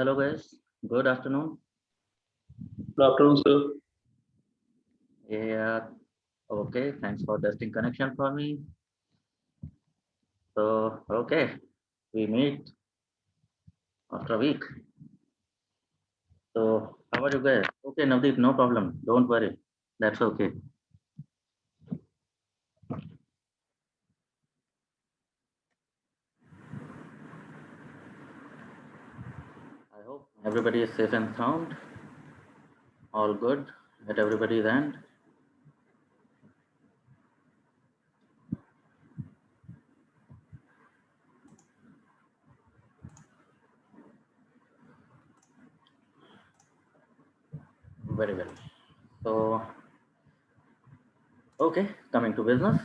Hello guys, good afternoon. Good afternoon, sir. Yeah, okay, thanks for testing connection for me. So, okay, we meet after a week. So, how are you guys? Okay, Navdeep, no problem. Don't worry. That's okay. I hope everybody is safe and sound. All good at everybody's end. Very well. So, okay, coming to business.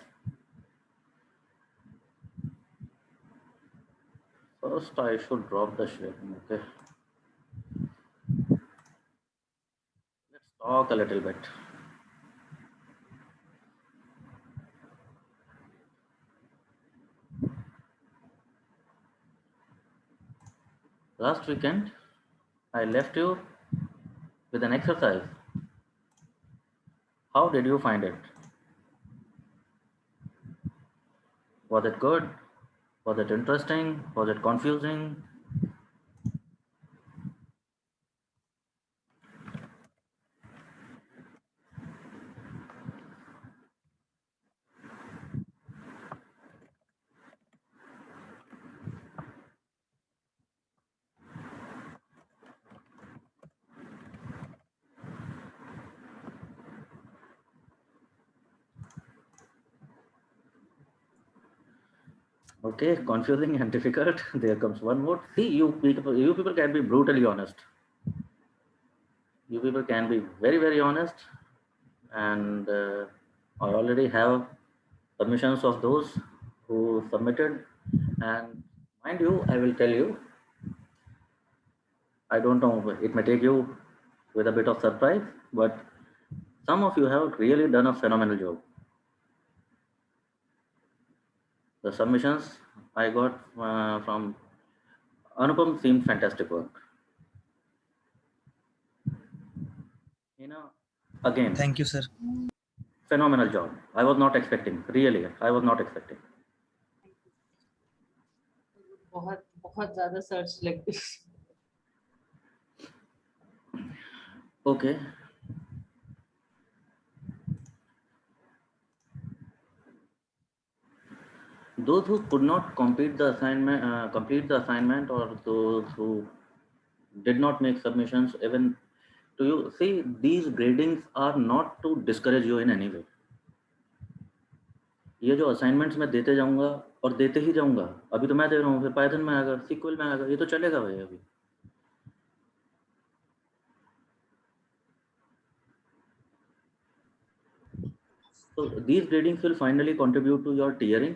First, I should drop the sharing. Okay, let's talk a little bit. Last weekend, I left you with an exercise. How did you find it? Was it good? Was it interesting? Was it confusing? Okay, confusing and difficult. There comes one more. See, you people can be brutally honest. You people can be very, very honest. And I already have submissions of those who submitted. And mind you, I will tell you, I don't know, it may take you with a bit of surprise, but some of you have really done a phenomenal job. The submissions I got from Anupam seemed fantastic work. You know, again, Thank you, sir. phenomenal job. I was not expecting, really, I was not expecting. बहुत बहुत ज्यादा search लगती है। Okay. Those who could not complete the assignment, or those who did not make submissions, even to you, see, these gradings are not to discourage you in any way. ये जो assignments मैं देते जाऊंगा और देते ही जाऊंगा, अभी तो मैं दे रहा हूँ, फिर पाइथन में आएगा, सीक्वल में आएगा, ये तो चलेगा भाई अभी. So these gradings will finally contribute to your tiering.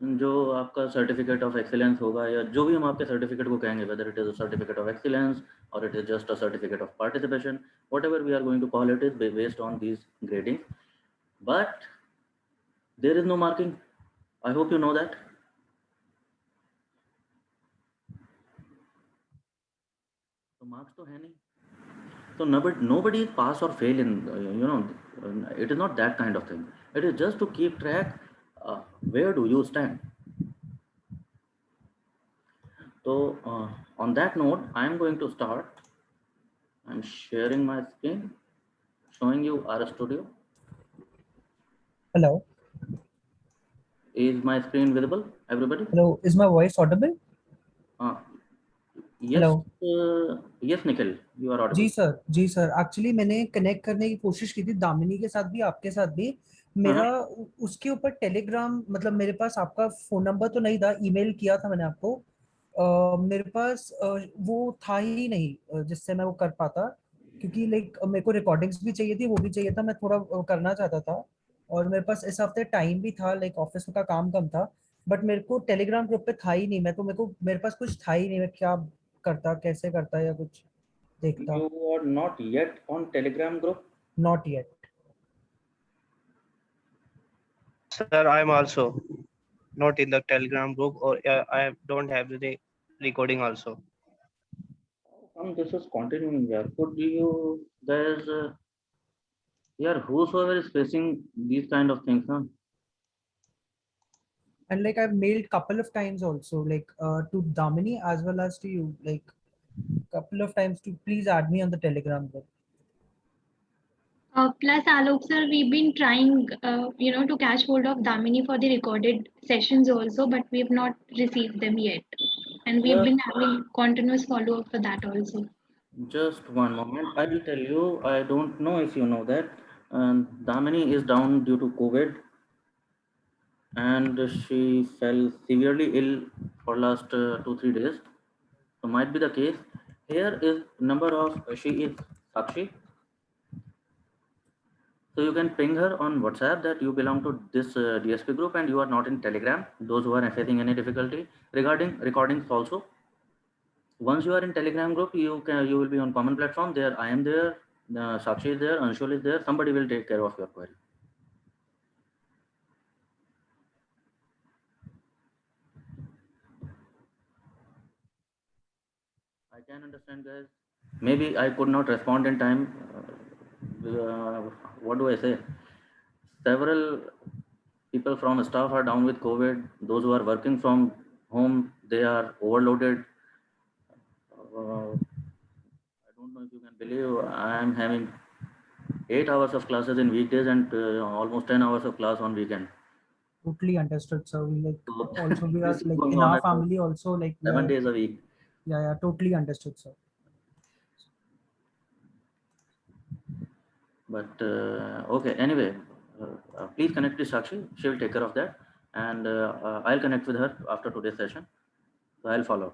जो आपका सर्टिफिकेट ऑफ एक्सीलेंस होगा, या जो भी हम आपके सर्टिफिकेट को कहेंगे, whether it is a certificate of excellence और it is just a certificate of participation, whatever we are going to call it, is based on these gradings. But there is no marking. I hope you know that. तो marks तो है नहीं. So nobody is pass or fail in, it is not that kind of thing. It is just to keep track, where do you stand. So on that note, I am going to start. I'm sharing my screen, showing you RStudio. Hello. Is my screen visible, everybody? Hello. Is my voice audible? Yes. Hello. Yes, Nikhil, you are जी audible. Sir, जी sir, actually मैंने connect करने की कोशिश की थी दामिनी के साथ भी, आपके साथ भी. मेरा उसके ऊपर टेलीग्राम, मतलब मेरे पास आपका फोन नंबर तो नहीं था, ईमेल किया था मैंने आपको. मेरे पास वो था ही नहीं जिससे मैं वो कर पाता, क्योंकि लाइक मेरे को रिकॉर्डिंग्स भी चाहिए थी, वो भी चाहिए था, मैं थोड़ा करना चाहता था. और मेरे पास इस हफ्ते टाइम भी था, लाइक ऑफिस का काम कम था. बट मेरे को टेलीग्राम ग्रुप पे था ही नहीं, मैं तो मेरे पास कुछ था ही नहीं, मैं क्या करता, कैसे करता या कुछ देखता. You are not yet on Telegram group. Not yet. Sir, I am also not in the Telegram group, or I don't have the recording also. This is continuing here. Could you guys, yeah, whosoever is facing these kind of things, huh? And like I've mailed couple of times also, like to Damini as well as to you, like couple of times to please add me on the Telegram group. Plus, Alok sir, we've been trying, to catch hold of Damini for the recorded sessions also, but we've not received them yet. And we've been having continuous follow-up for that also. Just one moment. I will tell you. I don't know if you know that. Damini is down due to COVID, and she fell severely ill for last 2-3 days. So might be the case. Here is number of she is Sakshi. So you can ping her on WhatsApp that you belong to this DSP group and you are not in Telegram. Those who are facing any difficulty regarding recordings also. Once you are in Telegram group, you will be on common platform. There I am there. Sakshi is there. Anshul is there. Somebody will take care of your query. I can understand, guys. Maybe I could not respond in time. What do I say? Several people from staff are down with COVID. Those who are working from home, they are overloaded. I don't know if you can believe I am having 8 hours of classes in weekdays and almost 10 hours of class on weekend. Totally understood, sir. We like So also we are this is like going in on our at family also like we 7 are, days a week. yeah, totally understood, sir. But okay, anyway, please connect with Sakshi. She will take care of that, and I'll connect with her after today's session. So I'll follow.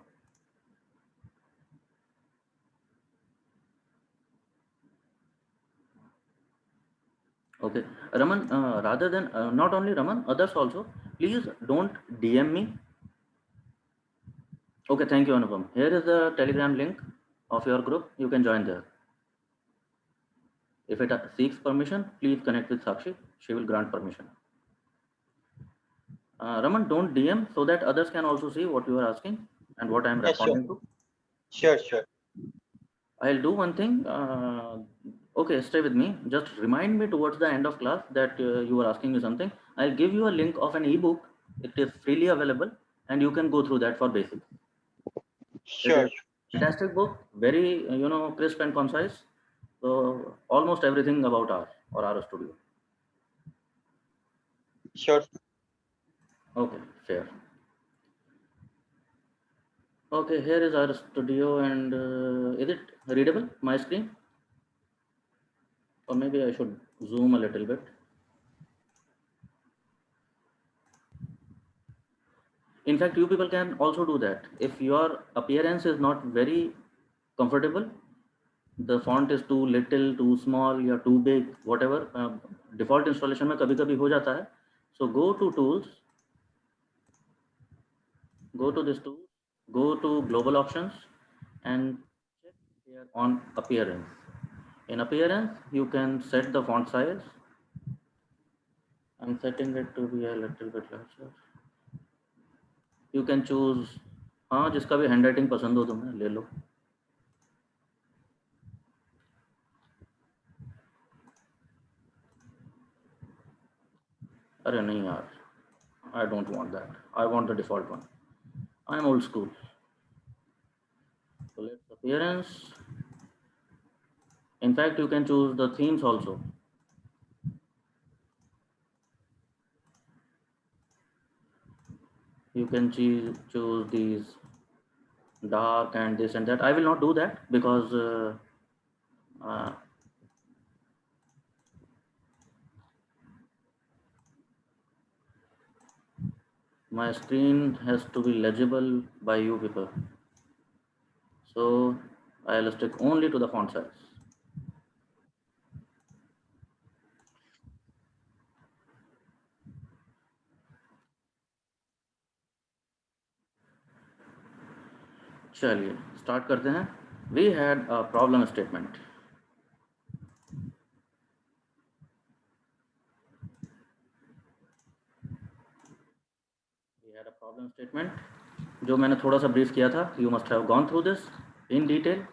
Okay, Raman. Rather than not only Raman, others also. Please don't DM me. Okay, thank you, Anupam. Here is the Telegram link of your group. You can join there. If it seeks permission, please connect with Sakshi. She will grant permission. Raman, don't DM so that others can also see what you are asking and what I am responding to. Sure. I'll do one thing. Okay, stay with me. Just remind me towards the end of class that you were asking me something. I'll give you a link of an ebook. It is freely available and you can go through that for basics. It is fantastic book, very crisp and concise. So almost everything about R or R Studio. Sure. Okay, fair. Okay, here is our studio, and is it readable, my screen? Or maybe I should zoom a little bit. In fact, you people can also do that. If your appearance is not very comfortable, the font is too little, too small, or too big, whatever, default installation में कभी-कभी हो जाता है. So go to tools, go to this tool, go to global options, and check here on appearance. In appearance, you can set the font size. I'm setting it to be a little bit larger. You can choose, हाँ जिसका भी handwriting पसंद हो तुम्हें ले लो. अरे नहीं यार, I don't want that. I want the default one. I am old school. So let's appearance. In fact, you can choose the themes also. You can choose these dark and this and that. I will not do that because my screen has to be legible by you people. So I'll stick only to the font size. चलिए start करते हैं. We had a problem statement. We had a problem statement जो मैंने थोड़ा सा brief किया था, you must have gone through this in detail.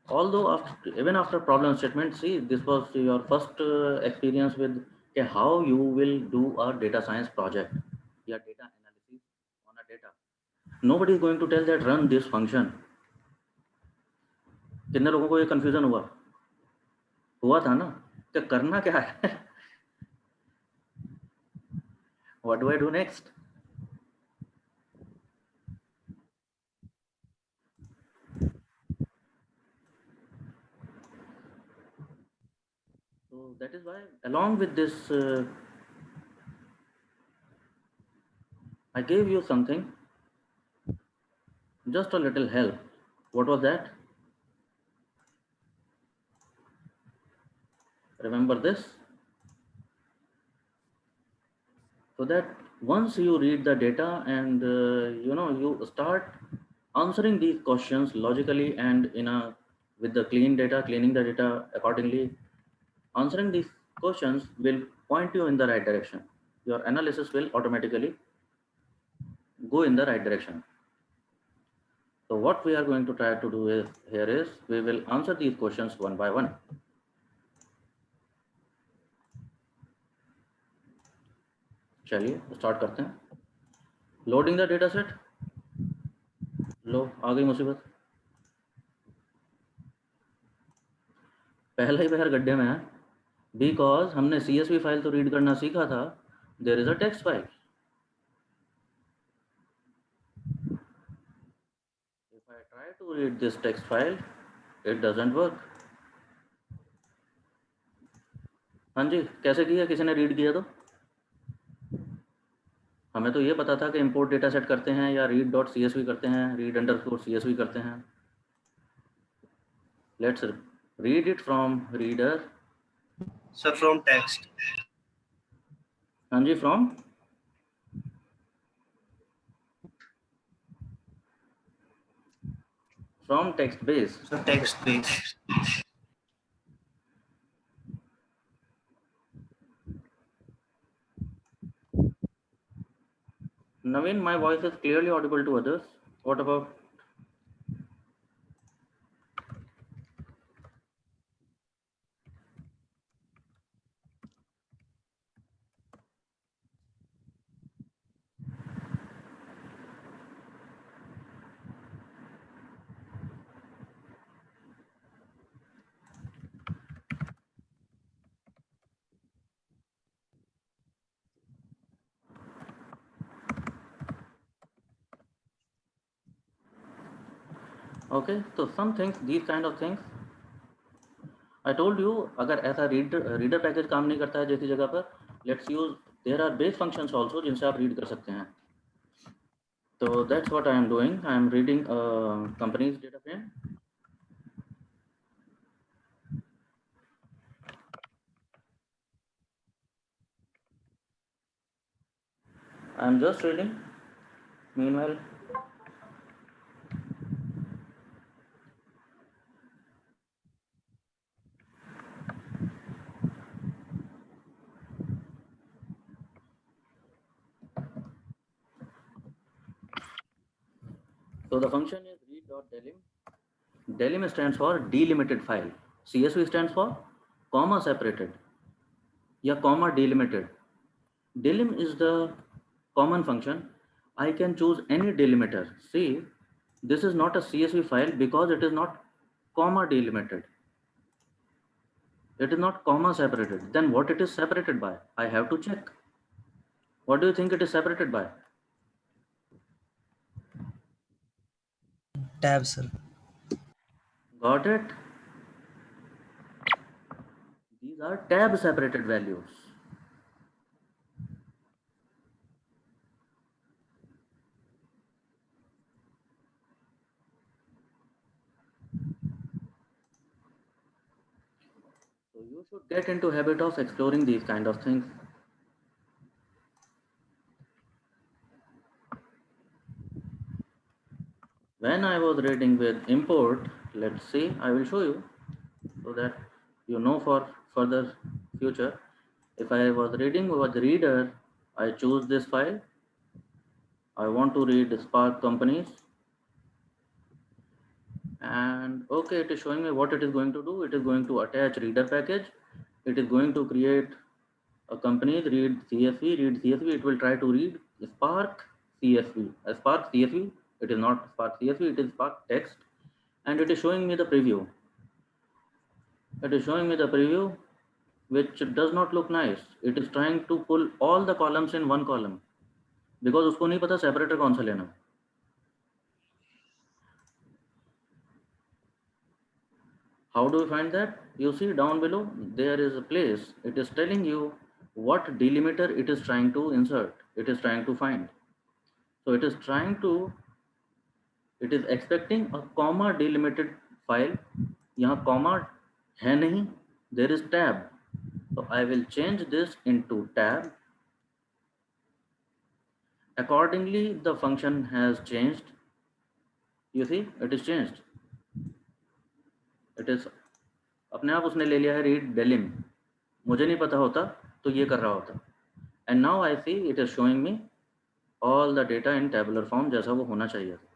Although even after problem statement, see, this was your first experience with how you will do a data science project, या data analysis on a data. Nobody is going to tell that run this function. कितने लोगों को ये confusion हुआ था ना, कि करना क्या है? What do I do next? So that is why, along with this, I gave you something, just a little help. What was that? Remember this? So that once you read the data and you start answering these questions logically and with the cleaning the data accordingly, answering these questions will point you in the right direction. Your analysis will automatically go in the right direction. So what we are going to try to do here is we will answer these questions one by one. चलिए start करते हैं. Loading the data set. लो आ गई मुसीबत, पहला ही पैर गड्ढे में है, बिकॉज हमने CSV फाइल तो रीड करना सीखा था. There is a text file. If I try to read this text file, it doesn't work. हाँ जी, कैसे किया? किसी ने रीड किया? तो हमें तो ये पता था कि इंपोर्ट डेटा सेट करते हैं या read.csv करते हैं, read_csv करते हैं. Let's read it from reader. Sir, from text. हाँ जी, from text base. So text base. Naveen, my voice is clearly audible to others. What about? Okay, so some things, these kind of things, I told you, अगर ऐसा reader package काम नहीं करता है जैसी जगह पर, let's use there are base functions also जिनसे आप रीड कर सकते हैं. तो that's what I am doing. I am reading companies data frame. I am just reading. Meanwhile, so the function is read.delim. Delim stands for delimited file. CSV stands for comma separated या comma delimited. Delim is the common function. I can choose any delimiter. See, this is not a CSV file because it is not comma delimited. It is not comma separated. Then what it is separated by? I have to check. What do you think it is separated by? Tab, sir. Got it? These are tab separated values. So you should get into habit of exploring these kind of things. When I was reading with import, let's see, I will show you so that you know for further future. If I was reading with reader, I choose this file. I want to read Spark companies, and okay, it is showing me what it is going to do. It is going to attach reader package. It is going to create a company, read CSV. It will try to read Spark CSV. Spark CSV. It is not Spark CSV. It is Spark text, and it is showing me the preview. It is showing me the preview, which does not look nice. It is trying to pull all the columns in one column because उसको नहीं पता separator कौन सा लेना. How do we find that? You see down below, there is a place. It is telling you what delimiter it is trying to insert. It is trying to find. So it is expecting a comma delimited file. यहाँ comma है नहीं. There is tab. So I will change this into tab. Accordingly, the function has changed. You see, it is changed. It is अपने आप उसने ले लिया है read delim. मुझे नहीं पता होता तो ये कर रहा होता. And now I see it is showing me all the data in tabular form जैसा वो होना चाहिए था.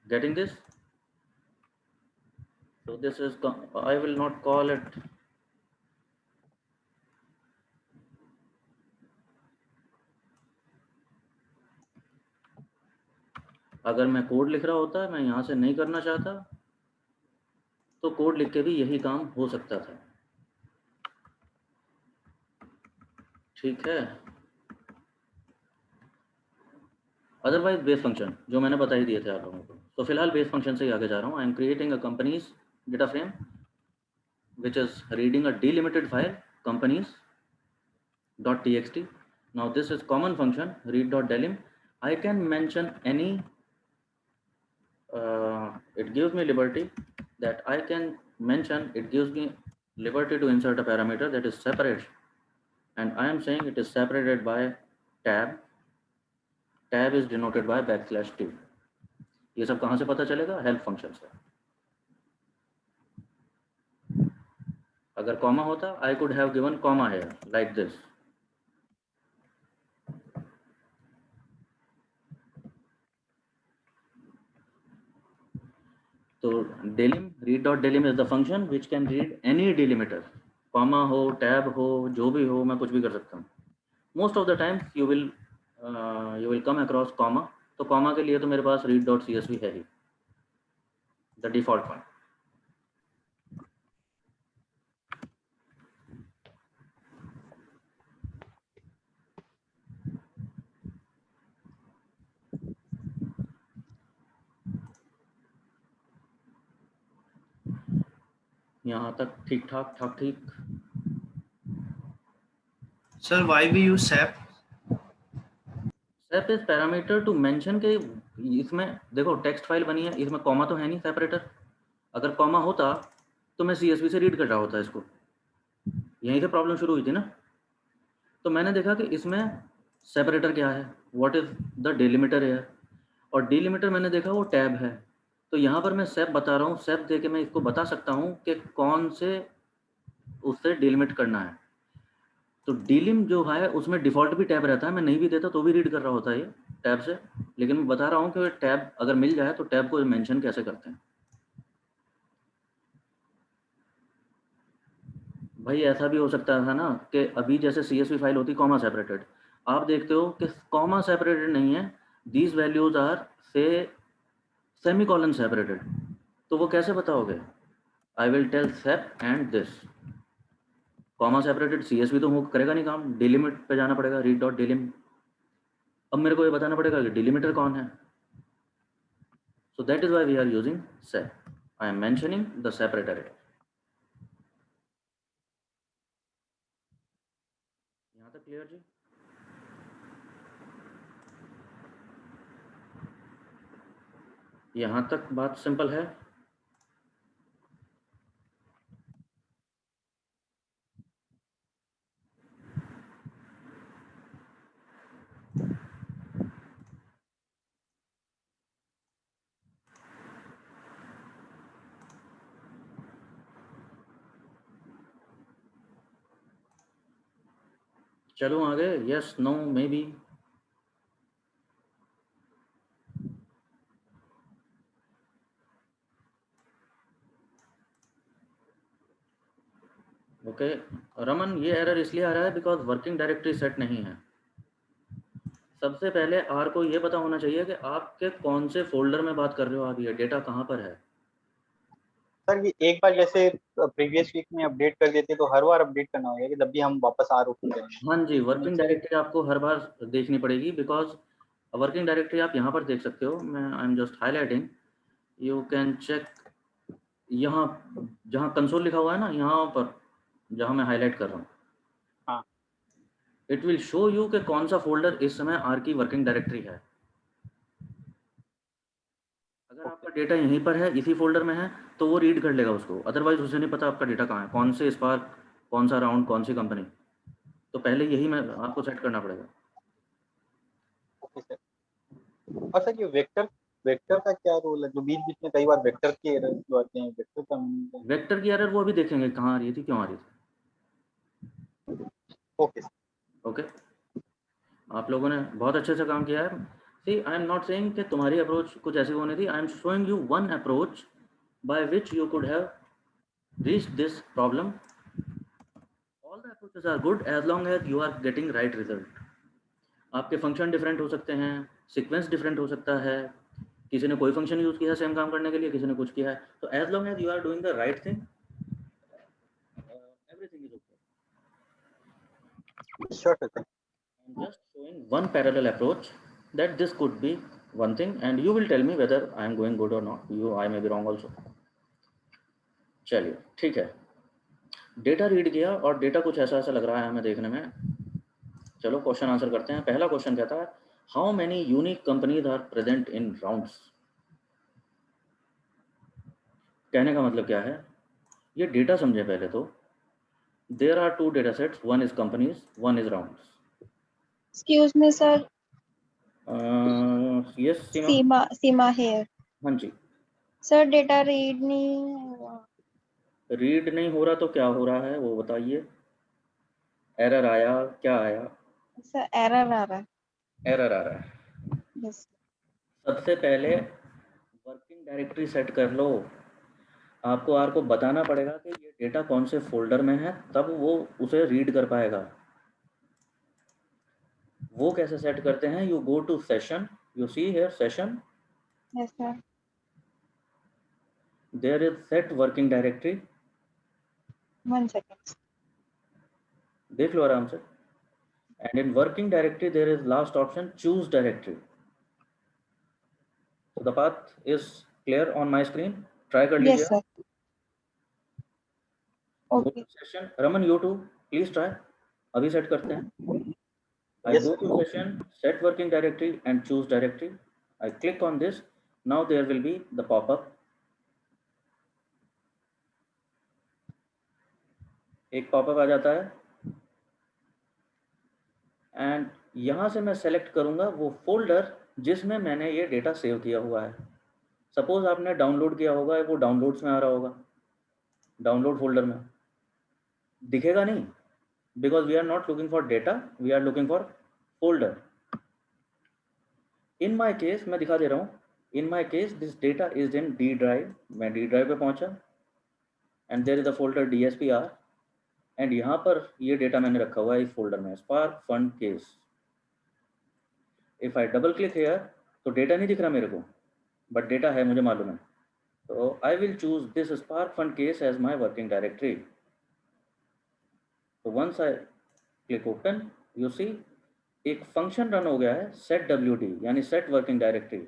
Getting this? So this is, I will not call it अगर मैं कोड लिख रहा होता, मैं यहाँ से नहीं करना चाहता तो कोड लिख के भी यही काम हो सकता था. ठीक है. अदरवाइज बेस फंक्शन जो मैंने बता ही दिए थे आप लोगों को. तो फिलहाल बेस फंक्शन से ही आगे जा रहा हूँ. I am creating a companies data frame which is reading a delimited file companies.txt. Now this is common function read.delim. I can mention any it gives me liberty that I can mention, it gives me liberty to insert a parameter that is separate, and I am saying it is separated by tab. Tab is denoted by \t. ये सब कहाँ से पता चलेगा? Help function से. अगर comma होता, I could have given comma here like this. So delim, read.delim is the function which can read any delimiter. Comma हो, tab हो, जो भी हो, मैं कुछ भी कर सकता हूँ. Most of the times you will come across comma. तो comma के लिए तो मेरे पास read.csv है ही, the default one. यहाँ तक ठीक ठाक ठीक. Sir, why we use SAP? SAP is parameter to mention के इसमें देखो टेक्स्ट फाइल बनी है, इसमें कॉमा तो है नहीं सेपरेटर. अगर कॉमा होता तो मैं CSV से रीड कर रहा होता इसको. यहीं से प्रॉब्लम शुरू हुई थी ना. तो मैंने देखा कि इसमें सेपरेटर क्या है, व्हाट इज द डिलिमिटर है, और डिलिमिटर मैंने देखा वो टैब है. तो यहाँ पर मैं सेप बता रहा हूँ. सेप दे के मैं इसको बता सकता हूँ कि कौन से उससे डिलिमिट करना है. तो डिलिम जो है उसमें डिफ़ॉल्ट भी टैब रहता है. मैं नहीं भी देता तो भी रीड कर रहा होता है ये टैब से. लेकिन मैं बता रहा हूँ कि टैब अगर मिल जाए तो टैब को मेंशन कैसे करते हैं. भाई ऐसा भी हो सकता था ना कि अभी जैसे CSV फाइल होती कॉमा सेपरेटेड, आप देखते हो कि कॉमा सेपरेटेड नहीं है, दीज वैल्यूज आर से सेमीकोलन सेपरेटेड. तो वो कैसे बताओगे? I will tell sep and this. Comma separated CSV तो करेगा नहीं काम, डिलिमिट पे जाना पड़ेगा, रीड डॉट डिलिम. अब मेरे को ये बताना पड़ेगा कि डिलिमिटर कौन है. So that is why we are using sep. I am mentioning the separator. यहाँ तक क्लियर जी? यहाँ तक बात सिंपल है. चलो आगे. Yes, no, maybe. Okay Raman, ये एरर इसलिए आ रहा है बिकॉज वर्किंग डायरेक्टरी सेट नहीं है। सबसे पहले आर को ये पता होना चाहिए कि आपके कौन से फोल्डर में बात कर रहे हो आप, ये डेटा कहाँ पर है। सर ये एक बार जैसे प्रीवियस वीक में अपडेट कर देते तो हर बार अपडेट करना होगा कि जब भी हम वापस आर ओपन करेंगे? हाँ जी, वर्किंग डायरेक्टरी आपको हर बार देखनी पड़ेगी बिकॉज वर्किंग डायरेक्टरी आप यहाँ पर देख सकते हो। मैं I am just highlighting, you can check यहाँ जहाँ कंसोल लिखा हुआ है ना, यहाँ पर जहाँ मैं हाईलाइट कर रहा हूँ, हाँ। इट विल शो यू कि कौन सा फोल्डर इस समय आर की वर्किंग डायरेक्टरी है। अगर आपका डेटा यहीं पर है, इसी फोल्डर में है, तो वो रीड कर लेगा उसको, अदरवाइज उसे नहीं पता आपका डेटा कहाँ है, कौन से स्पार्क, कौन सा राउंड, कौन सी कंपनी। तो पहले यही मैं आपको सेट करना पड़ेगा। Okay sir. और सर ये वेक्टर का क्या रोल है? जो बीच बीच में कई बार वेक्टर के एरर जो आते हैं, वेक्टर का वेक्टर की एरर वो अभी देखेंगे कहाँ आ रही थी, क्यों आ रही थी। Okay sir. ओके, आप लोगों ने बहुत अच्छे से काम किया है। See I am not saying कि तुम्हारी अप्रोच कुछ ऐसी होनी थी, I am showing you one approach by which you could have reached this problem. All the approaches are good as long as you are getting right result. आपके function different हो सकते हैं, सीक्वेंस डिफरेंट हो सकता है, किसी ने कोई फंक्शन यूज किया है सेम काम करने के लिए, किसी ने कुछ किया है, तो as long as you are doing the right thing, everything is okay. Sure sir. I'm just showing one parallel approach that this could be one thing, and you will tell me whether I am going good or not. I may be wrong also. चलिए ठीक है, data read किया और data कुछ ऐसा ऐसा लग रहा है हमें देखने में। चलो क्वेश्चन आंसर करते हैं। पहला क्वेश्चन कहता है how many unique companies are present in rounds. कहने का मतलब क्या है, ये डेटा समझे पहले तो। There are two data sets, one is companies, one is rounds. Excuse me, sir. Yes Seema. Seema here. हाँ जी। Sir, data read नहीं हुआ. रीड नहीं हो रहा तो क्या हो रहा है वो बताइए। एरर आया, क्या आया? Sir, error आ रहा है. एरर आ रहा है। Yes. सबसे पहले वर्किंग डायरेक्टरी सेट कर लो। आपको आर को बताना पड़ेगा कि ये डेटा कौन से फोल्डर में है, तब वो उसे रीड कर पाएगा। वो कैसे सेट करते हैं? You go to session, you see here session, Yes, sir. There is set working directory. 1 second. देख लो आराम से। And in working directory there is last option choose directory. So the path is clear on my screen. Try कर लीजिए। Yes, sir. Okay. Session Raman you too please try. अभी set करते हैं। I Yes, go sir. to session, set working directory and choose directory. I click on this. Now there will be the pop-up. एक pop-up आ जाता है and यहाँ से मैं select करूँगा वो फोल्डर जिसमें मैंने ये डेटा सेव किया हुआ है। सपोज आपने डाउनलोड किया होगा, वो डाउनलोड्स में आ रहा होगा, डाउनलोड फोल्डर में दिखेगा नहीं, because we are not looking for data, we are looking for folder. In my case मैं दिखा दे रहा हूँ, in my case this data is in D drive. मैं डी ड्राइव पे पहुंचा and there is a folder DSPR and यहाँ पर ये डेटा मैंने रखा हुआ है इस फोल्डर में, spark fund case. If I double click here तो डेटा नहीं दिख रहा मेरे को, बट डेटा है, मुझे मालूम है। तो I will choose this spark fund case as my working directory. तो once I click open, you see एक फंक्शन रन हो गया है सेट WD, यानी सेट वर्किंग डायरेक्टरी।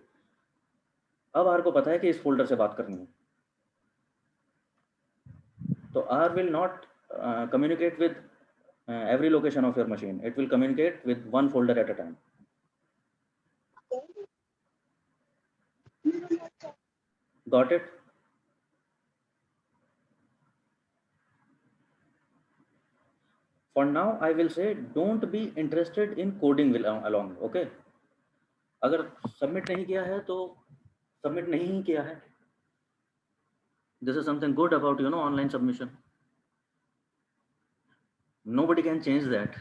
अब आर को पता है कि इस फोल्डर से बात करनी है, तो R will not communicate with every location of your machine. It will communicate with one folder at a time. Got it? For now I will say don't be interested in coding along. Okay, अगर submit नहीं किया है तो submit नहीं ही किया है। This is something good about online submission. Nobody can change that.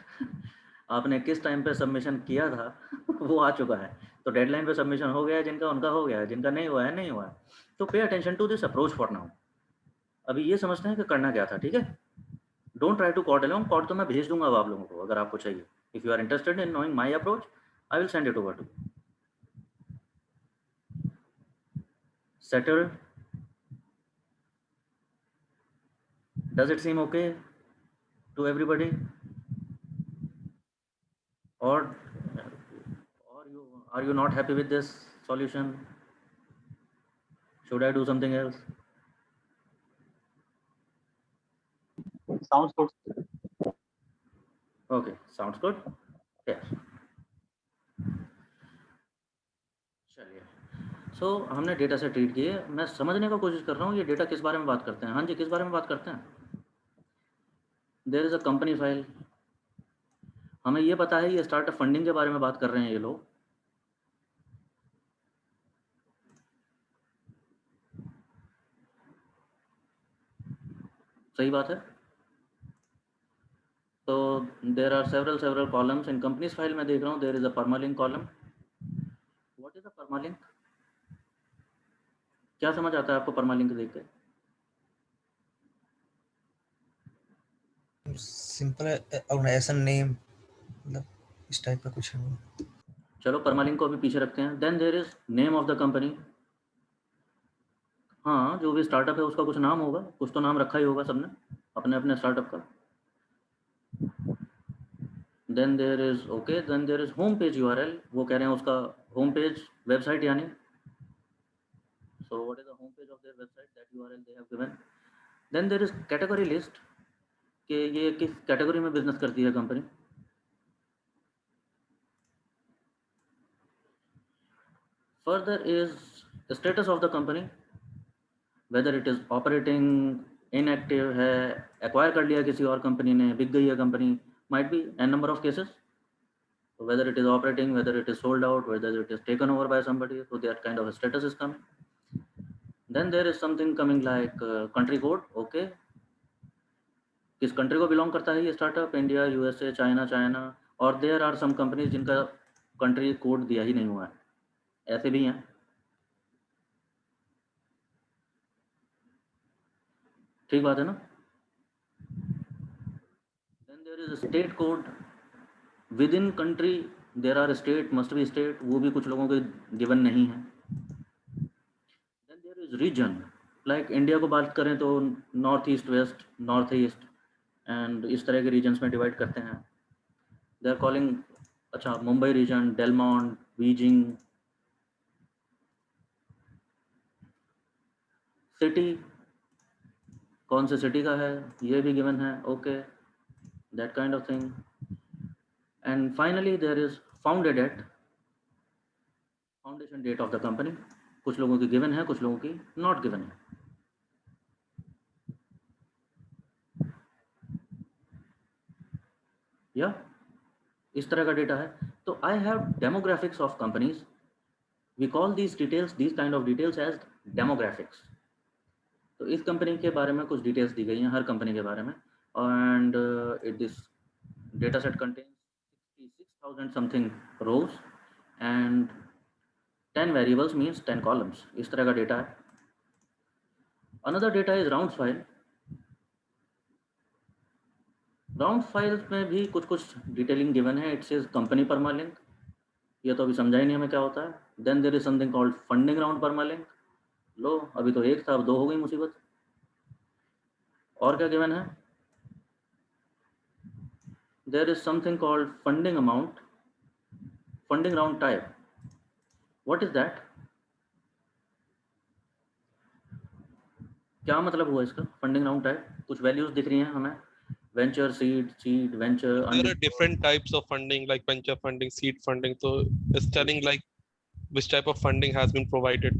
आपने किस टाइम पे सबमिशन किया था वो आ चुका है, तो डेडलाइन पे सबमिशन हो गया है जिनका, उनका हो गया है, जिनका नहीं हुआ है नहीं हुआ है। तो pay attention to this approach for now. अभी ये समझते हैं कि करना क्या था, ठीक है। Don't try to code along. Code तो मैं भेज दूंगा अब आप लोगों को अगर आपको चाहिए. If you are interested in knowing my approach, I will send it over to you. Settled? Does it seem okay to everybody? Or are you not happy with this solution? Should I do something else? Sounds good. Okay, sounds good. Yes. चलिए. सो हमने data से treat किए. मैं समझने का कोशिश कर रहा हूँ ये डेटा किस बारे में बात करते हैं. हाँ जी, किस बारे में बात करते हैं. There is a company file. हमें ये पता है ये स्टार्टअप फंडिंग के बारे में बात कर रहे हैं ये लोग. सही बात है. तो there are several columns in companies file. में देख रहा हूँ there is a permalink column. What is a permalink? क्या समझ आता है आपको परमालिंक देख के? सिंपल ऑर्गेनाइजेशन नेम, मतलब इस टाइप का कुछ है. चलो परमालिंक को अभी पीछे रखते हैं. Then there is name of the company. हाँ, जो भी स्टार्टअप है उसका कुछ नाम होगा, कुछ तो नाम रखा ही होगा सबने अपने अपने स्टार्टअप का. Then there is okay. Then there is home page URL. वो कह रहे हैं उसका होम पेज वेबसाइट यानी. So what is the home page of their website? That URL they have given. Then there is category list कि ये किस category में बिजनेस करती है company. Further is status of the company, whether it is operating, inactive है, acquire कर लिया किसी और कंपनी ने, बिक गई है company, might be n number of cases. So whether it is operating, whether it is sold out, whether it is taken over by somebody, so that kind of a status is coming. Then there is something coming like country code. Okay, किस country को belong करता है ये startup? India, USA, China. और there are some companies जिनका country code दिया ही नहीं हुआ है, ऐसे भी हैं. ठीक बात है ना. Then there is state code. Within country there are state, must be state, वो भी कुछ लोगों के गिवन नहीं है. Then there is region. Like India को बात करें तो north east, west, north east and इस तरह के रीजन्स में डिवाइड करते हैं. दे आर कॉलिंग, अच्छा, मुंबई रीजन, डेलमोंट, बीजिंग. सिटी, कौन से सिटी का है ये भी गिवन है. Okay, that kind of thing. And finally there is founded at, foundation date of the company. कुछ लोगों की गिवन है, कुछ लोगों की नॉट गिवन है. या इस तरह का डेटा है. तो I have demographics of companies. We call these details, these kind of details as demographics. तो इस कंपनी के बारे में कुछ डिटेल्स दी गई हैं, हर कंपनी के बारे में. And it this data set contains 66,000 something rows and 10 variables means 10 columns. इस तरह का डेटा है. Another data is round file. Round files में भी कुछ डिटेलिंग गिवन है. It says company permalink. ये तो अभी समझा ही नहीं हमें क्या होता है. Then there is something called funding round permalink. लो, अभी तो एक था, अब 2 हो गई मुसीबत. और क्या गिवन है? There is something called funding amount, funding round type. What is that? क्या मतलब हुआ इसका फंडिंग राउंड टाइप? कुछ वैल्यूज दिख रही हैं हमें. Venture, seed, venture. There are different types of funding, like venture funding, seed funding. So it's telling like which type of funding has been provided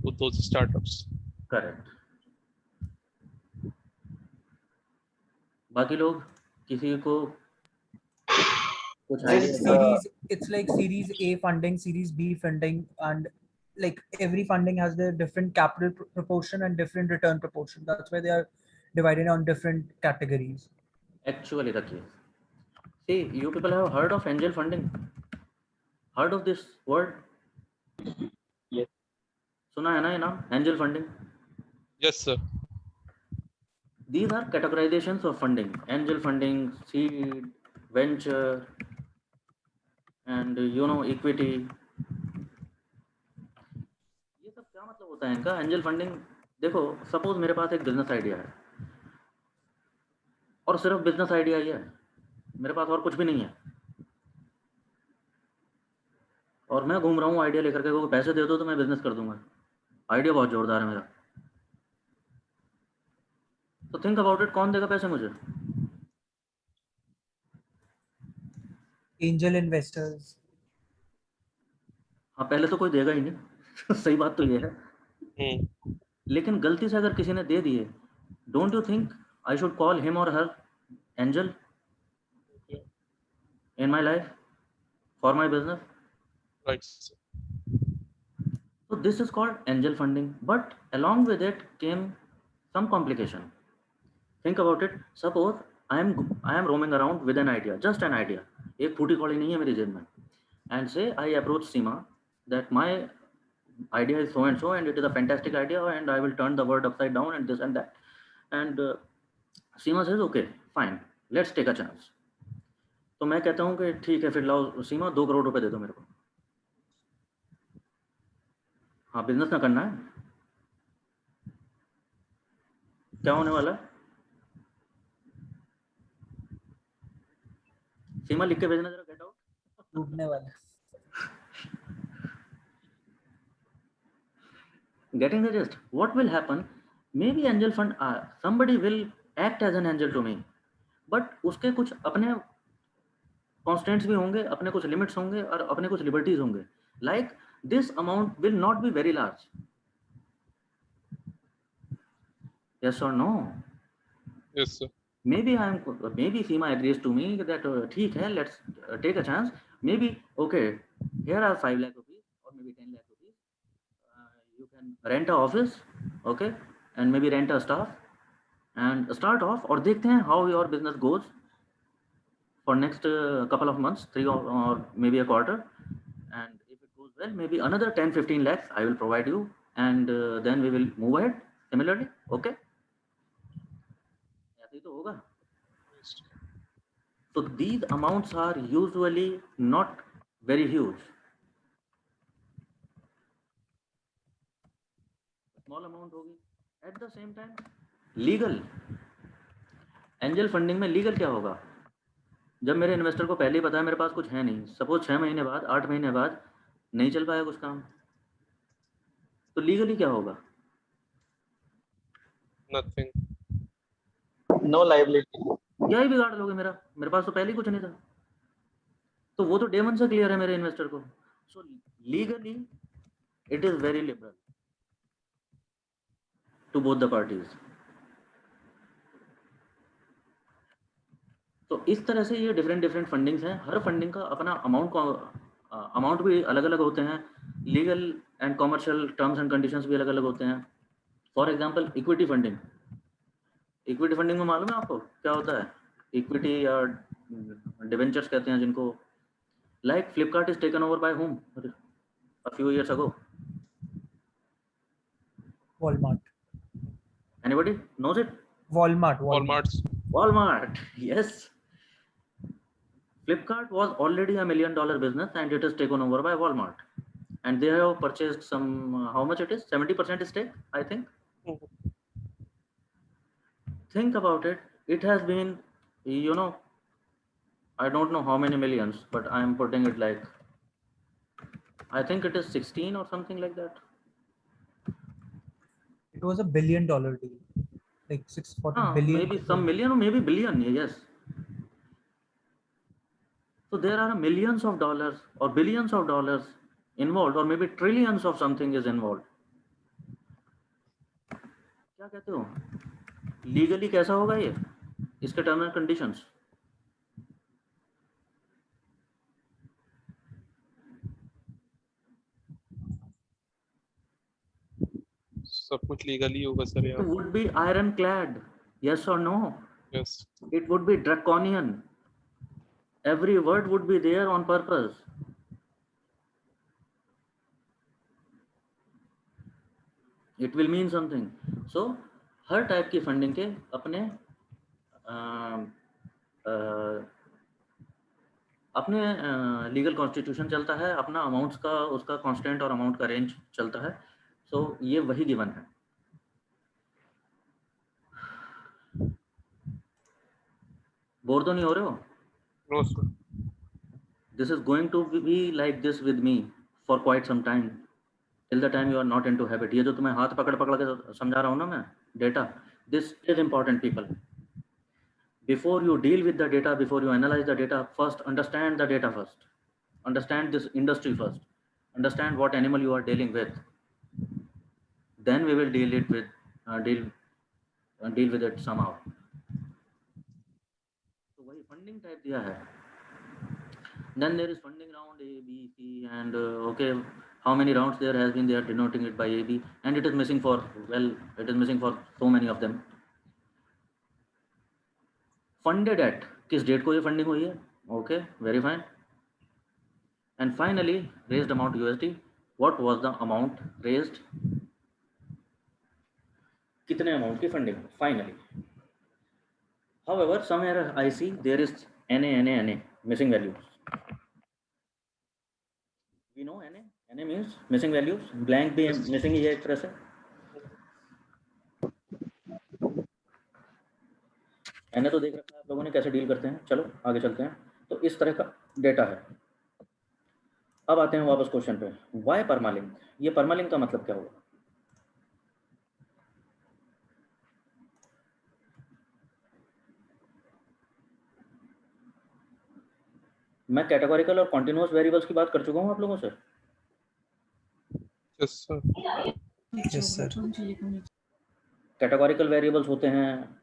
to those startups. Correct. बाकी लोग, किसी को कुछ Like idea? series, it's like series A funding, series B funding, and like every funding has their different capital proportion and different return proportion. That's why they are divided on different categories. Actually the case. See, you people have heard of angel funding? Heard of this word? Yes. सुना है ना ये नाम, angel funding? Yes, sir. These are categorizations of funding: angel funding, seed, venture, and equity. ये सब क्या मतलब होता है इनका? एंजल फंडिंग, देखो सपोज मेरे पास एक बिजनेस आइडिया है और सिर्फ बिजनेस आइडिया ही है, मेरे पास और कुछ भी नहीं है, और मैं घूम रहा हूँ आइडिया लेकर के, को पैसे दे दो तो मैं बिजनेस कर दूंगा, आइडिया बहुत जोरदार है मेरा, तो थिंक अबाउट इट, कौन देगा पैसे मुझे? Angel investors. हाँ, पहले तो कोई देगा ही नहीं सही बात तो ये है, लेकिन गलती से अगर किसी ने दे दिए, don't you think I should call him और हर angel in my life for my business? Right. So this is called angel funding, but along with it came some complication. Think about it. Suppose I am roaming around with an idea, just an idea. एक फूटी कौड़ी नहीं है मेरी जेब में. And say I approach Seema that my idea is so and it is a fantastic idea and I will turn the world upside down and this and that. And Seema says okay, fine, let's take a chance. तो मैं कहता हूँ कि ठीक है, फिर लाओ सीमा 2 करोड़ रुपए दे दो मेरे को। हाँ, बिजनेस ना करना है, क्या होने वाला है? सीमा लिख के भेजना जरा, गेट आउट, डूबने वाला। Getting the gist? What will happen? Maybe angel fund, somebody will act as an angel to me, but उसके कुछ अपने constraints भी होंगे, अपने कुछ limits होंगे और अपने कुछ liberties होंगे. Like this amount will not be very large. Yes or no? Yes, sir. Maybe Seema agrees to me that ठीक है, let's take a chance. Maybe okay, here are 5 lakh rupees or maybe 10 lakh rupees. You can rent a office, okay, and maybe rent a staff and start off, और देखते हैं how your business goes for next couple of months, 3 or maybe a quarter, and if it goes well, maybe another 10-15 lakhs I will provide you, and then we will move ahead similarly, okay? ऐसे ही तो होगा. So these amounts are usually not very huge. Small amount होगी. At the same time, legal. Angel funding में legal क्या होगा? जब मेरे investor को पहले ही पता है मेरे पास कुछ है नहीं, सपोज 6 महीने बाद, 8 महीने बाद नहीं चल पाया कुछ काम, तो लीगली क्या होगा? Nothing. No liability. क्या ही बिगाड़ लोगे मेरा? मेरे पास तो पहले ही कुछ नहीं था, तो वो तो डे वन से क्लियर है मेरे इन्वेस्टर को. So legally it is very liberal to both the parties. तो इस तरह से ये डिफरेंट फंडिंग्स हैं. हर फंडिंग का अपना अमाउंट भी अलग अलग होते हैं. Legal and commercial terms and conditions भी अलग अलग होते हैं. For example equity funding. Equity funding में मालूम है आपको क्या होता है? इक्विटी या डिवेंचर्स कहते हैं जिनको. Like Flipkart is taken over by home a few years ago. Walmart. Anybody knows it? Walmart. Yes. Flipkart was already $1 million business and it is taken over by Walmart, and they have purchased some how much it is, 70% stake, I think. Think about it. It has been, I don't know how many millions, but I am putting it like, I think it is 16 or something like that. It was $1 billion deal, like 640 billion. Maybe some million or maybe billion. Yes. So there are millions of dollars or billions of dollars involved, or maybe trillions of something is involved. क्या कहते हो? Legally कैसा होगा ये? इसके terms and conditions. सब कुछ legally होगा सर It यहाँ. would be ironclad. Yes or no? Yes. It would be draconian. Every word would be there on purpose. It will mean something. So her type की funding के अपने अपने legal constitution चलता है, अपना amounts का उसका कांस्टेंट और अमाउंट का रेंज चलता है। सो ये वही गिवन है। बोर तो नहीं हो रहे हो? No, sir. This is going to be like this with me for quite some time, till the time you are not into habit. ये जो तुम्हें हाथ पकड़ पकड़ के समझा रहा हूँ ना मैं, data, this is important people. Before you deal with the data, before you analyze the data, first understand the data first. Understand this industry first. Understand what animal you are dealing with. Then we will deal it with deal with it somehow. तो वही funding type दिया है. Then there is funding round A, B, C, and okay, how many rounds there has been? They are denoting it by AB, and it is missing for, well, it is missing for so many of them. Funded at किस date को ये funding हुई है? Okay, very fine. And finally, raised amount USD. What was the amount raised? कितने amount की funding? Finally. However, somewhere I see there is NA missing values. We know NA means missing values. Blank भी missing ही है एक तरह से. NA तो देख रखा है आप लोगों ने कैसे डील करते हैं. चलो आगे चलते हैं. तो इस तरह का डेटा है. अब आते हैं वापस क्वेश्चन पे. Why permalink? ये परमालिंक का मतलब क्या होगा? मैं कैटेगोरिकल और कॉन्टिन्यूअस वेरिएबल्स की बात कर चुका हूँ आप लोगों से. Yes, sir. Yes, sir. Categorical variables होते हैं,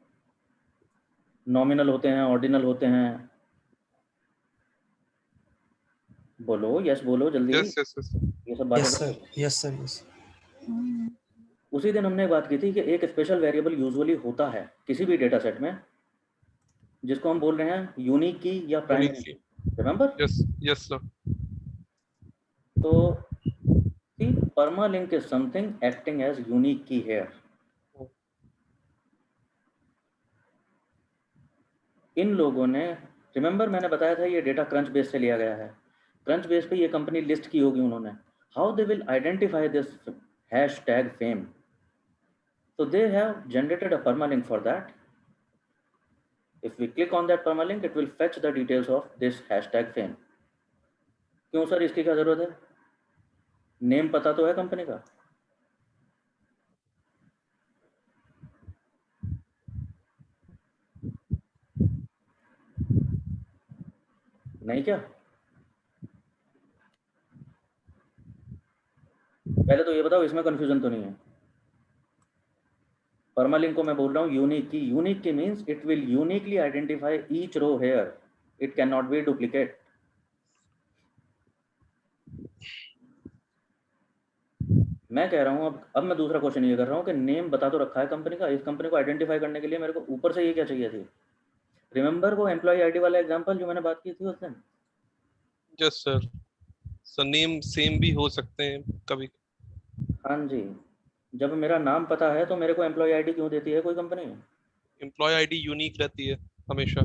नॉमिनल होते हैं, ऑर्डिनल होते हैं. बोलो यस, बोलो जल्दी. Yes, yes, yes. ये सब बातें. Yes, sir. Yes, sir. Yes. उसी दिन हमने बात की थी कि एक स्पेशल वेरिएबल यूजुअली होता है किसी भी डेटा सेट में, जिसको हम बोल रहे हैं यूनिक की या प्राइमरी की. रिमेंबर? Yes, yes, sir. तो see, permalink is something acting as unique key here. इन लोगों ने, रिमेंबर मैंने बताया था ये डेटा क्रंच बेस से लिया गया है. क्रंच बेस पे ये कंपनी लिस्ट की होगी उन्होंने. How they will identify this hashtag fame? So they have generated a permalink for that. If we click on that permalink, it will fetch the details of this hashtag fame. क्यों sir, इसकी क्या जरूरत है? Name पता तो है company का. नहीं क्या? पहले तो ये बताओ इसमें कंफ्यूजन तो नहीं है. परमालिंक को मैं बोल रहा हूँ unique key. Unique key means it will uniquely identify each row here. It can not be duplicate. मैं कह रहा हूँ अब मैं दूसरा क्वेश्चन ये कर रहा हूँ कि नेम बता तो रखा है कंपनी का. इस कंपनी को आइडेंटिफाई करने के लिए मेरे को ऊपर से ये क्या चाहिए थी? रिमेंबर वो एम्प्लॉय आईडी वाला एग्जांपल जो मैंने बात की थी उस दिन? Yes, sir. So name same भी हो सकते हैं कभी. हाँ जी. जब मेरा नाम पता है तो मेरे को एम्प्लॉय आईडी क्यों देती है कोई कंपनी? Employee ID unique रहती है हमेशा,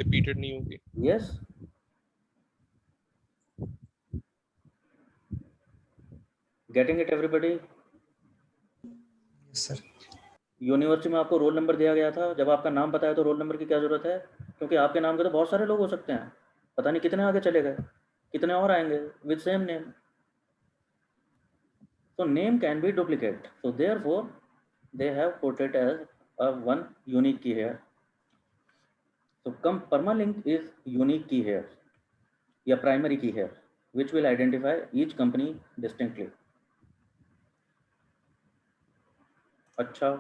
repeated नहीं होगी. Yes. Getting it everybody? Yes, sir. University में आपको रोल नंबर दिया गया था. जब आपका नाम पता है तो रोल नंबर की क्या जरूरत है? क्योंकि आपके नाम के तो बहुत सारे लोग हो सकते हैं. पता नहीं कितने आगे चले गए, कितने और आएंगे with same name. So name can be duplicate. So therefore they have put it as a one unique key here. So permalink is unique key here, या primary key here, which will identify each company distinctly. अच्छा,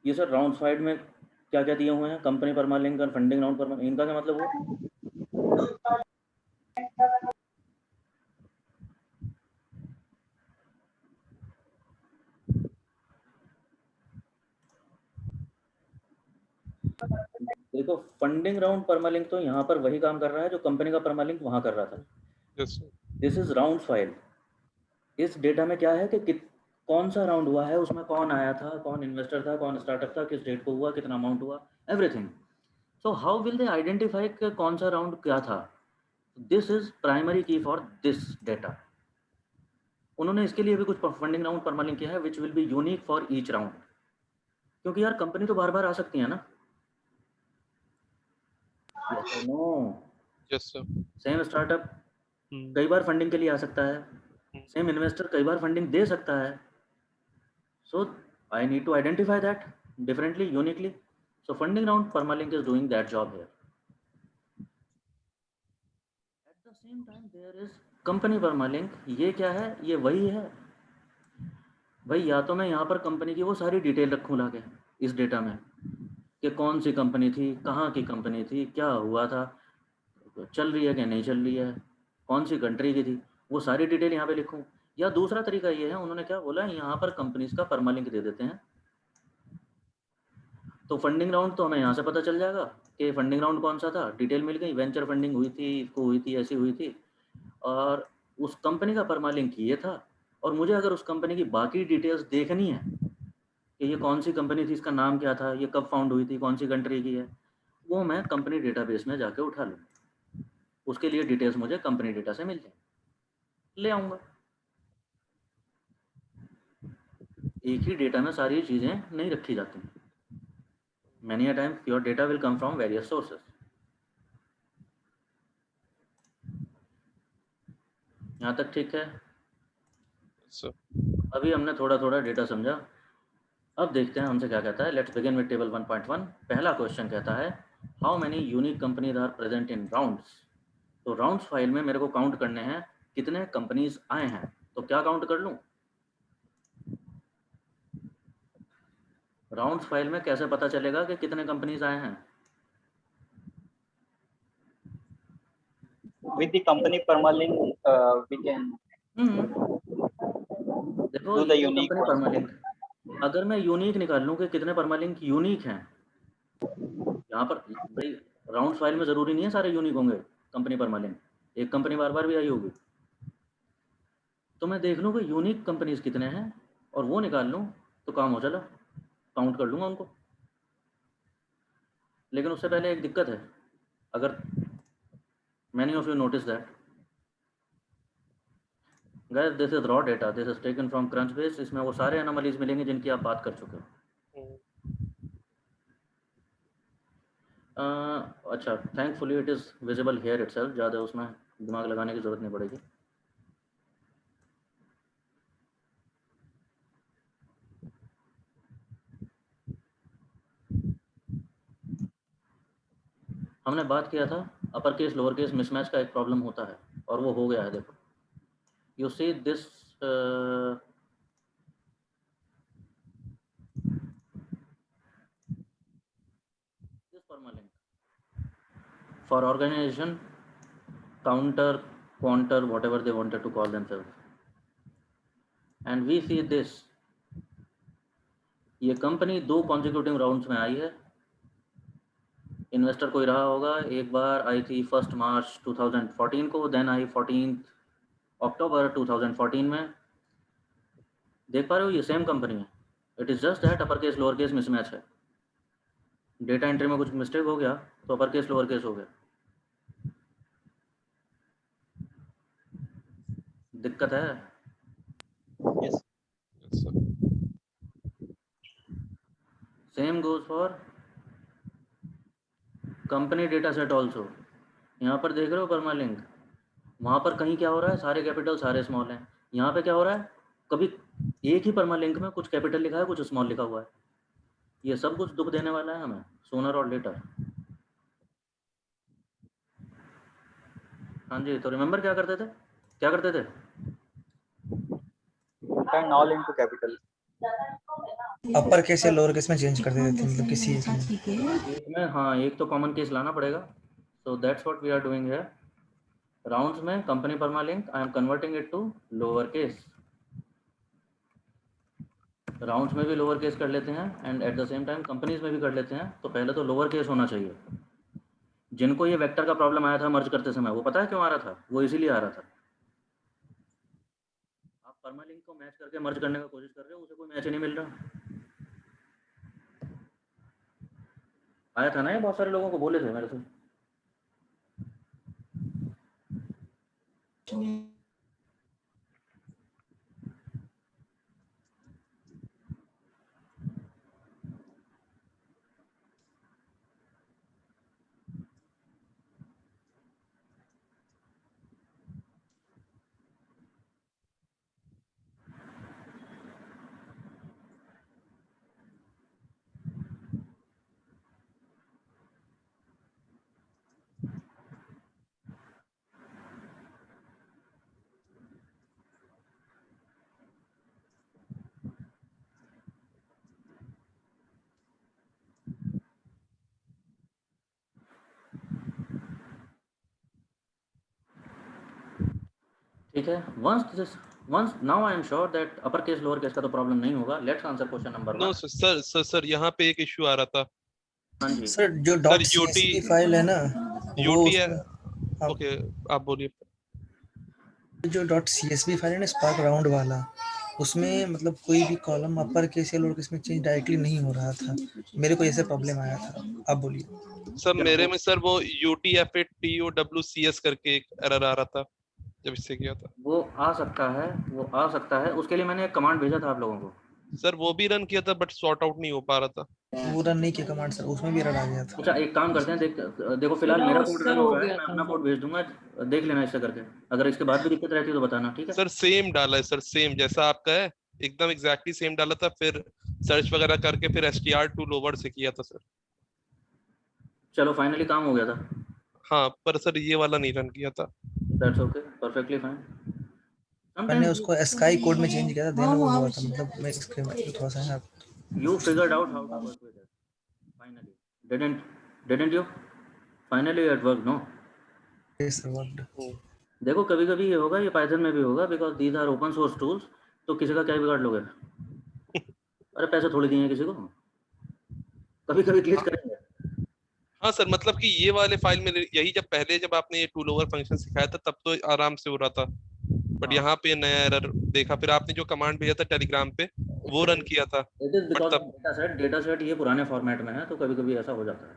ये sir round side में क्या क्या दिए हुए हैं? Company permalink और फंडिंग राउंड परमालिंक, इनका क्या मतलब हुआ? देखो फंडिंग राउंड परमालिंक तो यहाँ पर वही काम कर रहा है जो कंपनी का परमालिंक वहां कर रहा था. Yes, sir. This is round file. इस डेटा में क्या है कि कौन सा राउंड हुआ है, उसमें कौन आया था, कौन इन्वेस्टर था, कौन स्टार्टअप था, किस डेट को हुआ, कितना अमाउंट हुआ, everything. So how will they identify कि कौन सा राउंड क्या था? दिस इज प्राइमरी की फॉर दिस डेटा. उन्होंने इसके लिए भी कुछ फंडिंग राउंड परमालिंक किया है which will be unique for each round. क्योंकि यार कंपनी तो बार बार आ सकती है ना. No, Yes, sir. Same startup Hmm. कई बार फंडिंग के लिए आ सकता है, सेम इन्वेस्टर कई बार फंडिंग दे सकता है. So I need to identify that differently, uniquely. So funding round permalink is doing that job here. At the same time there is company permalink. ये क्या है? ये वही है भाई, या तो मैं यहाँ पर कंपनी की वो सारी डिटेल रखूँ लाके इस डेटा में कि कौन सी कंपनी थी, कहाँ की कंपनी थी, क्या हुआ था, चल रही है कि नहीं चल रही है, कौन सी कंट्री की थी, वो सारी डिटेल यहाँ पे लिखूँ. या दूसरा तरीका ये है, उन्होंने क्या बोला, यहाँ पर कंपनीज का परमालिंक दे देते हैं. तो फंडिंग राउंड तो हमें यहाँ से पता चल जाएगा कि फंडिंग राउंड कौन सा था, डिटेल मिल गई, वेंचर फंडिंग हुई थी, इसको हुई थी, ऐसी हुई थी, और उस कंपनी का परमालिंक ये था. और मुझे अगर उस कंपनी की बाकी डिटेल्स देखनी है कि ये कौन सी कंपनी थी, इसका नाम क्या था, ये कब फाउंड हुई थी, कौन सी कंट्री की है, वो मैं कंपनी डेटाबेस में जाके उठा लूँ. उसके लिए डिटेल्स मुझे कंपनी डेटा से मिल जाए, ले आऊँगा. एक ही डेटा में सारी चीज़ें नहीं रखी जाती. Many a time your data will come from various sources. यहाँ तक ठीक है? Sir. अभी हमने थोड़ा थोड़ा डेटा समझा. अब देखते हैं हमसे क्या कहता है. Let's begin with table 1.1. पहला क्वेश्चन कहता है how many unique companies are present in rounds. तो राउंड्स फाइल में मेरे को काउंट करने हैं कितने कंपनीज आए हैं. तो क्या काउंट कर लूँ? राउंड्स फाइल में कैसे पता चलेगा कि कितने कंपनीज आए हैं? With the company permalink, we can देखो do the ये unique कंपनी one. परमालिंक, अगर मैं यूनिक निकाल लूँ कि कितने परमालिंक यूनिक हैं, यहाँ पर भाई राउंड फाइल में ज़रूरी नहीं है सारे यूनिक होंगे कंपनी परमालिंक, एक कंपनी बार बार भी आई होगी. तो मैं देख लूँ कि यूनिक कंपनीज कितने हैं और वो निकाल लूँ तो काम हो चला, काउंट कर लूँगा उनको. लेकिन उससे पहले एक दिक्कत है. अगर many of you notice that guys, this is raw data, this is taken from Crunchbase. इसमें वो सारे एनोमलीज मिलेंगे जिनकी आप बात कर चुके हो. अच्छा, thankfully it is visible here itself. ज़्यादा उसमें दिमाग लगाने की ज़रूरत नहीं पड़ेगी. हमने बात किया था अपर केस लोअर केस मिसमैच का एक प्रॉब्लम होता है और वो हो गया है. देखो you see this permalink for organization, counter, quanter, whatever they wanted to call themselves, and we see this. ये कंपनी 2 कॉन्जिक्यूटिव राउंड्स में आई है. इन्वेस्टर कोई रहा होगा, एक बार आई थी 1 मार्च 2014 को, देन आई 14 अक्टूबर 2014 में. देख पा रहे हो ये सेम कंपनी है. It is just that upper case lower case mismatch है. डेटा एंट्री में कुछ मिस्टेक हो गया तो अपर केस लोअर केस हो गया. दिक्कत है. Yes. Yes, sir. Same goes for company data set also. यहाँ पर देख रहे हो परमालिंक, वहाँ पर कहीं क्या हो रहा है, सारे कैपिटल सारे स्मॉल हैं. यहाँ पे क्या हो रहा है, कभी एक ही परमालिंक में कुछ कैपिटल लिखा है, कुछ स्मॉल लिखा हुआ है. ये सब कुछ दुख देने वाला है हमें सूनर और लेटर. हाँ जी, तो रिमेंबर क्या करते थे, क्या करते थे? Turn all into capital. Upper case या लोअर केस में चेंज कर देते थे, मतलब किसी एक में. एक में हाँ, एक तो कॉमन केस लाना पड़ेगा. So that's what we are doing here. Rounds में company permalink I am converting it to lower case. Rounds में भी लोअर केस कर लेते हैं and at the same time companies में भी कर लेते हैं. तो पहले तो लोअर केस होना चाहिए. जिनको ये वेक्टर का प्रॉब्लम आया था मर्ज करते समय, वो पता है क्यों आ रहा था? वो इसीलिए आ रहा था. आप परमालिंक को मैच करके मर्ज करने का कोशिश कर रहे हो, उसे कोई मैच ही नहीं मिल रहा। आया था ना, ये बहुत सारे लोगों को बोले थे मेरे से। ठीक है, once now I am sure that upper case lower case का तो प्रॉब्लम नहीं होगा। Let's answer question number 1। No sir यहाँ पे एक इश्यू आ रहा था हाँ जी सर जो .csv फाइल है ना वो यूटी है। उसमें ओके आप बोलिए। जो .csv फाइल है ना स्पार्क राउंड वाला, उसमें मतलब कोई भी कॉलम अपर केस या लोअर केस में चेंज डायरेक्टली नहीं हो रहा था। मेरे को ऐसे प्रॉब्लम आया था। आप बोलिए। सर मेरे में सर वो UTF-TOWCS करके एक एरर आ रहा था जब इससे किया था। वो आ सकता है। उसके लिए मैंने एक कमांड भेजा था आप लोगों को। सर वो भी रन किया था बट सॉर्ट आउट नहीं हो पा रहा था। वो रन नहीं किया कमांड सर, उसमें भी एरर आ गया था। अच्छा एक काम करते हैं, देखो फिलहाल मेरा कोड रन हो रहा है, मैं अपना कोड भेज दूंगा, देख लेना इससे करके। अगर इसके बाद भी दिक्कत रहती है तो बताना, ठीक है? सर सेम डाला है सर, सेम जैसा आपका है एकदम एग्जैक्टली सेम डाला था, फिर सर्च वगैरह करके फिर str to lower से किया था सर। चलो फाइनली काम हो गया था। हाँ पर सर ये वाला नहीं रन किया था। That's okay, perfectly fine. मैंने उसको स्काई कोड में चेंज किया था, देन वो हुआ था। मतलब मैं इसके थोड़ा सा है। You figured out how to work with it. Finally. Didn't you? Finally it worked, no? Yes, sir, worked. देखो कभी कभी ये होगा, ये पाइथन में भी होगा, because these are open source tools. तो किसी का क्या बिगाड़ लोगे? अरे पैसे थोड़ी दिए किसी को, कभी कभी ग्लिच करेंगे। हाँ सर मतलब कि ये वाले फाइल में यही जब आपने ये टू लोअर फंक्शन सिखाया था तब तो आराम से हो रहा था, बट यहाँ पे नया एरर देखा। फिर आपने जो कमांड भेजा था टेलीग्राम पे वो रन किया था। It is because data set ये पुराने फॉर्मेट में है, तो कभी कभी ऐसा हो जाता है।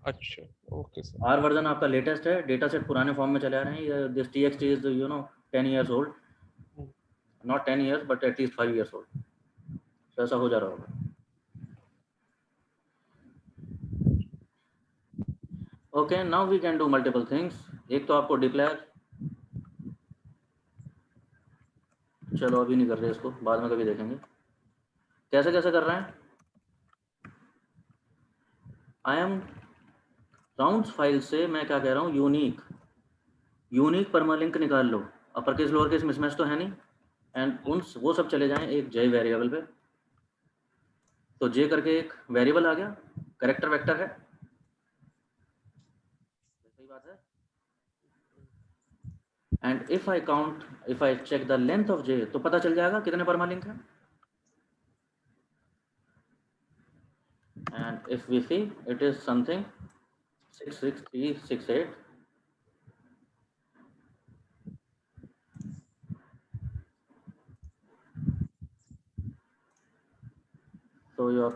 अच्छा ओके सर। आर वर्जन आपका लेटेस्ट है, डेटा सेट पुराने फॉर्म में चले आ रहे हैं। This txt is 10 years old, not 10 years but at least 5 years old। तो ऐसा हो जा रहा होगा। Okay now we can do multiple things. एक तो आपको डिक्लेयर, चलो अभी नहीं कर रहे इसको, बाद में कभी देखेंगे कैसे कैसे कर रहे हैं। आई एम राउंड्स फाइल से मैं क्या कह रहा हूँ, यूनिक परमालिंक निकाल लो। Upper case lower case mismatch तो है नहीं, एंड वो सब चले जाएं एक जे वेरिएबल पे। तो जे करके एक वेरिएबल आ गया, कैरेक्टर वेक्टर है, सही बात है। And if I check the length of J, तो पता चल जाएगा कितने परमालिंक है। And if we see it is something 66368। So your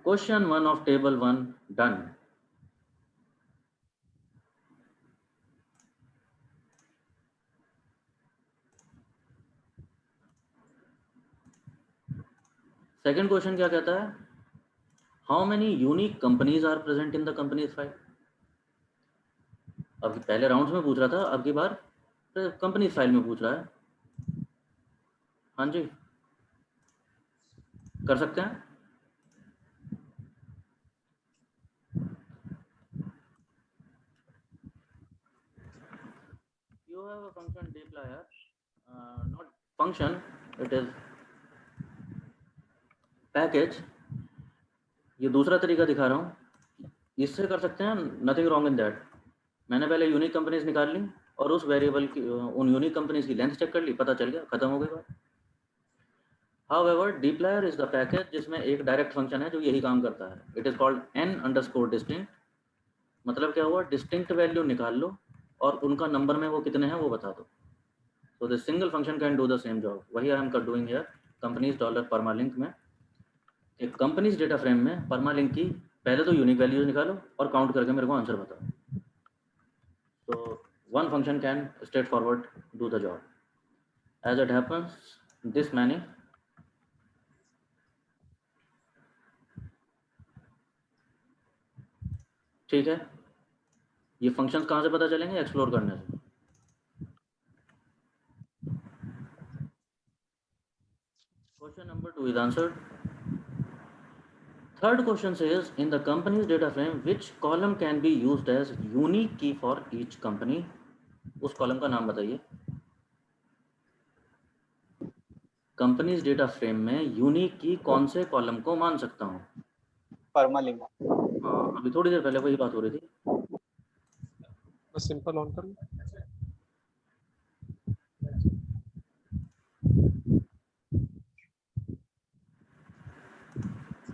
question 1 of table 1 done. Second question क्या कहता है, how many unique companies are present in the company's file? अब पहले राउंड्स में पूछ रहा था, अब की बार कंपनीज फाइल में पूछ रहा है। हाँ जी कर सकते हैं। You have a function dplyr, not function, it is package। ये दूसरा तरीका दिखा रहा हूँ, इससे कर सकते हैं, नथिंग रॉन्ग इन दैट। मैंने पहले यूनिक कंपनीज निकाल ली और उस वेरिएबल की, उन यूनिक कंपनीज की लेंथ चेक कर ली, पता चल गया, खत्म हो गई बात। However, dplyr is the package जिसमें एक डायरेक्ट फंक्शन है जो यही काम करता है। It is called n_distinct। मतलब क्या हुआ, डिस्टिंक्ट वैल्यू निकाल लो और उनका नंबर में वो कितने हैं वो बता दो। So the single function can do the same job. वही I am doing here. Companies dollar permalink में एक companies data frame में permalink की पहले तो यूनिक वैल्यूज निकालो और काउंट करके मेरे को आंसर बताओ. So one function can straightforward do the job. As it happens, this many ठीक है. ये फंक्शंस कहाँ से पता चलेंगे? एक्सप्लोर करने से. Question number 2 is answered. Third question says, in the company's data frame, which column can be used as unique key for each company? उस कॉलम का नाम बताइए. कंपनीज डेटा फ्रेम में यूनिक की कौन से कॉलम को मान सकता हूँ? परमालिंक. हाँ, अभी थोड़ी देर पहले वही बात हो रही थी. बस सिंपल ऑन कर लो.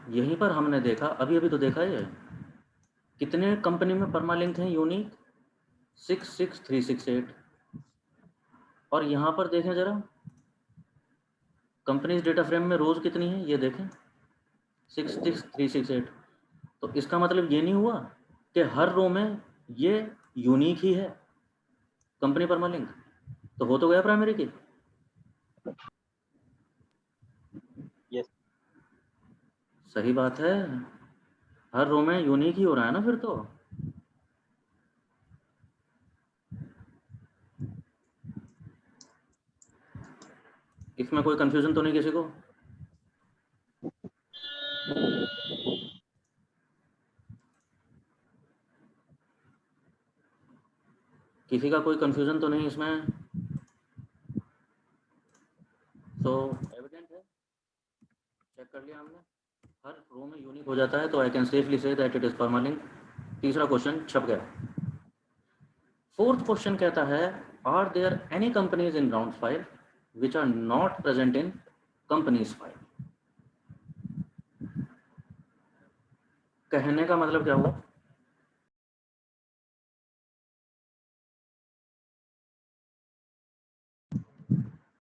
यहीं पर हमने देखा, अभी तो देखा है, कितने कंपनी में परमालिंक हैं यूनिक? 66368. और यहाँ पर देखें जरा, कंपनीज डेटा फ्रेम में रोज कितनी है ये देखें, 66368. तो इसका मतलब ये नहीं हुआ कि हर रो में ये यूनिक ही है कंपनी परमालिंक. तो हो तो गया प्राइमरी की. यस. सही बात है, हर रो में यूनिक ही हो रहा है ना फिर तो. इसमें कोई कंफ्यूजन तो नहीं किसी को? किसी का कोई कंफ्यूजन तो नहीं इसमें? तो एविडेंट है, चेक कर लिया हमने, हर रो में यूनिक हो जाता है, तो I can safely say that it is permalink. तीसरा क्वेश्चन छप गया. फोर्थ क्वेश्चन कहता है, are there any companies in round 5 which are not present in companies file? कहने का मतलब क्या हुआ?